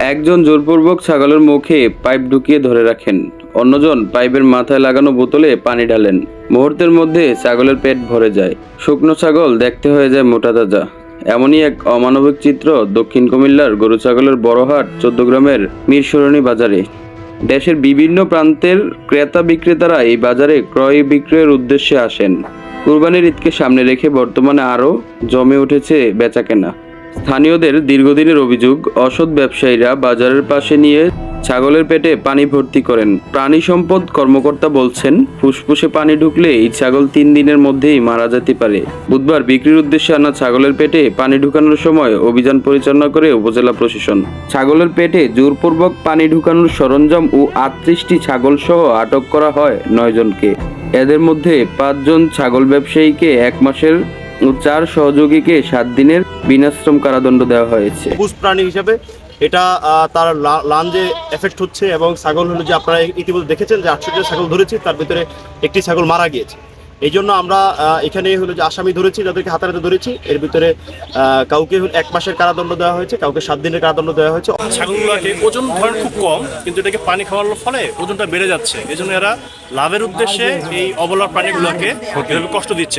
একজন জোরপূর্বক ছাগলের মুখে পাইপ ঢুকিয়ে ধরে রাখেন, অন্যজন পাইপের মাথায় লাগানো বোতলে পানি ঢালেন। মুহূর্তের মধ্যে ছাগলের পেট ভরে যায়। শুকনো ছাগল দেখতে হয়ে যায় মোটা তাজা। এমনই এক অমানবিক চিত্র দক্ষিণ কুমিল্লার গরু ছাগলের বড়হাট ১৪ গ্রামের মিরসরণী বাজারে। দেশের বিভিন্ন প্রান্তের ক্রেতা বিক্রেতারা এই বাজারে ক্রয় বিক্রয়ের উদ্দেশ্যে আসেন। কুরবানির ঈদকে সামনে রেখে বর্তমানে আরও জমে উঠেছে বেচাকেনা। স্থানীয়দের দীর্ঘদিনের অভিযোগ, অসৎ ব্যবসায়ীরা বাজারের পাশে নিয়ে ছাগলের পেটে পানি ভর্তি করেন। প্রাণী সম্পদ কর্মকর্তা বলছেন, ফুসফুসে পানি ঢুকলে এই ছাগল ৩ দিনের মধ্যেই মারা যেতে পারে। বুধবার বিক্রির উদ্দেশ্যে আনা ছাগলের পেটে পানি ঢুকানোর সময় অভিযান পরিচালনা করে উপজেলা প্রশাসন। ছাগলের পেটে জোরপূর্বক পানি ঢুকানোর সরঞ্জাম ও ৩৮টি ছাগল সহ আটক করা হয় ৯ জনকে। এদের মধ্যে ৫ জন ছাগল ব্যবসায়ীকে ১ মাসের ও ৪ সহযোগীকে ৭ দিনের বিনাশ্রম কারাদণ্ড দেওয়া হয়েছে। পুষ প্রাণী হিসেবে এটা তার লাঞ্জে এফেক্ট হচ্ছে এবং ছাগল হলো যে আপনারা ইতিমধ্যে দেখেছেন যে ৮০০টা ছাগল ধরেছি, তার ভিতরে একটি ছাগল মারা গিয়েছে। এই জন্য আমরা এখানে হলো যে আসামি ধরেছি, যাদেরকে হাতে হাতে ধরেছি। এর ভিতরে কাউকে ১ মাসের কারাদণ্ড দেওয়া হয়েছে, কাউকে ৭ দিনের কারাদণ্ড দেওয়া হয়েছে। ছাগলগুলোকে ওজন ধরেন খুব কম, কিন্তু এটাকে পানি খাওয়ানোর ফলে ওজনটা বেড়ে যাচ্ছে। এই জন্য এরা লাভের উদ্দেশ্যে এই অবলার প্রাণীগুলোকে কষ্ট দিচ্ছে।